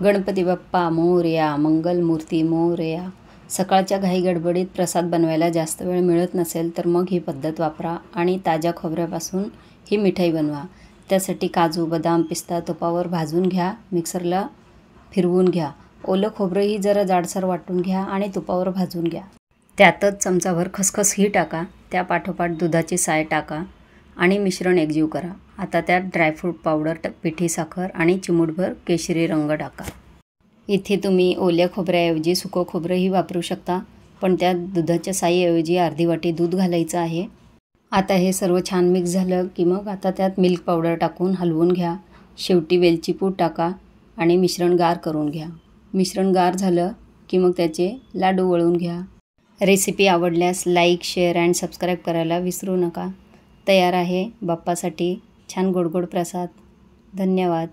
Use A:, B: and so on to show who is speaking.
A: गणपती बाप्पा मोरया, मंगलमूर्ती मोरया. सकाळच्या घाई गडबडीत प्रसाद बनवायला जास्त वेळ मिळत नसेल तर मग ही पद्धत वापरा आणि ताज्या खोबऱ्यापासून ही मिठाई बनवा. त्यासाठी काजू, बदाम, पिस्ता तुपावर भाजून घ्या, मिक्सरला फिरवून घ्या. ओलं खोबरंही जरा जाडसर वाटून घ्या आणि तुपावर भाजून घ्या. त्यातच चमचाभर खसखस ही टाका. त्या पाठोपाठ दुधाची साय टाका आणि मिश्रण एकजीव करा. आता त्यात ड्रायफ्रूट पावडर, पिठी साखर आणि चिमूटभर केशरी रंग टाका. इथे तुम्ही ओल्या खोबऱ्याऐवजी सुकं खोबरंही वापरू शकता, पण त्यात दुधाच्या साईऐवजी अर्धी वाटी दूध घालायचं आहे. आता हे सर्व छान मिक्स झालं की मग आता त्यात मिल्क पावडर टाकून हलवून घ्या. शेवटी वेलची पूड टाका आणि मिश्रण गार करून घ्या. मिश्रण गार झालं की मग त्याचे लाडू वळून घ्या. रेसिपी आवडल्यास लाईक, शेअर अँड सबस्क्राईब करायला विसरू नका. तयार आहे बाप्पासाठी छान गोड गोड प्रसाद. धन्यवाद.